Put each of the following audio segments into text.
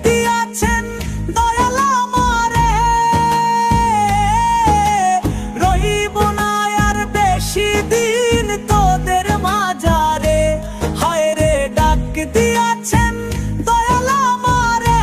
দিয়াছেন দয়াল আমারে, রহিব না আর বেশি দিন তোদের মাঝারে। হায় রে ডাক দিয়াছেন দয়াল আমারে,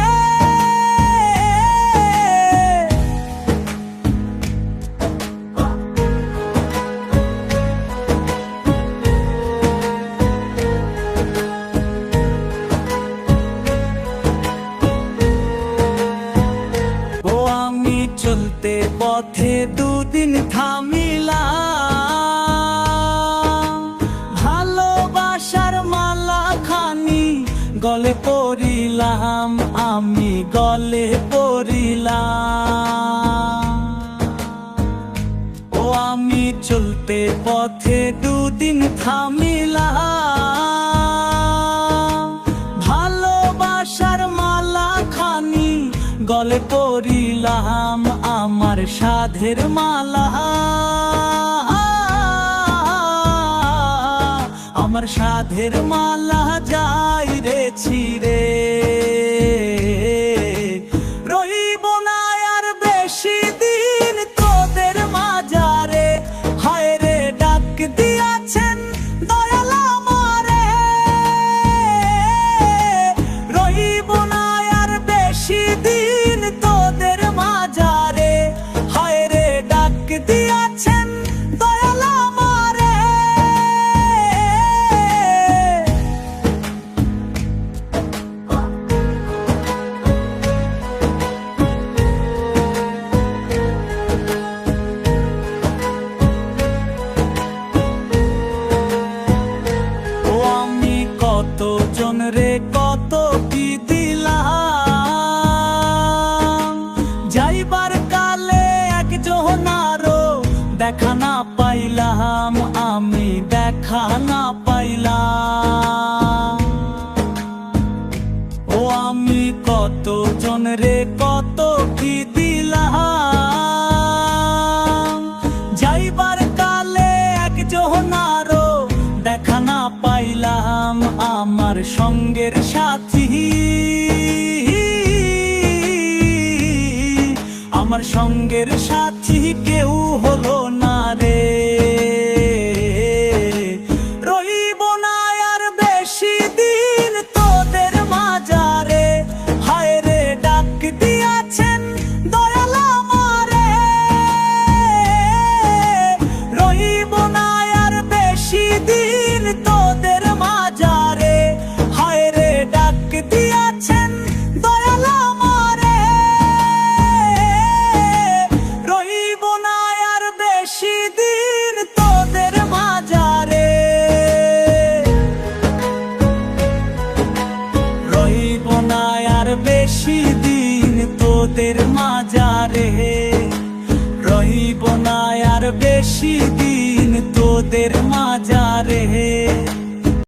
চলতে পথে দুদিন থামিলাম, ভালোবাসার মালা খানি গলে পরিলাম, আমি গলে পরিলাম। ও আমি চলতে পথে দুদিন থামিলাম, ভালোবাসার মালা খানি গলে পরিলাম, আমার সাধের মালা, আমার সাধের মালা যাই রে ছিড়ে। রহিব না আর বেশি দিন তোদের মাঝারে, হায় রে ডাক দিয়াছেন দয়াল আমারে, রহিব না আর বেশি দিন তোদের মাঝারে, হায় রে ডাক দিয়াছেন দয়াল আমারে। ও আমি কত জন রে কত কি দিলাম, যাইবার কালে একজনারও দেখা না পাইলাম, আমি দেখা না পাইলাম। ও আমি কত জন রে কত কি দিলাম, যাইবার কালে একজনারও দেখা না পাইলাম, আমার সঙ্গের সাথী, আমার সঙ্গের সাথী কেউ হলো না রে। রহিব না আর বেশি দিন তোদের মাঝারে, হায় রে ডাক দিয়াছেন দয়াল আমারে, রহিব না আর বেশি দিন তোদের মাঝারে, হায় রে ডাক দিয়াছেন দয়াল আমারে, রহিব না আর বেশি দিন তোদের মাঝারে, রহিব না আর বেশি দিন তোদের মাঝারে, রহিব না আর বেশি দিন তোদের মাঝারে।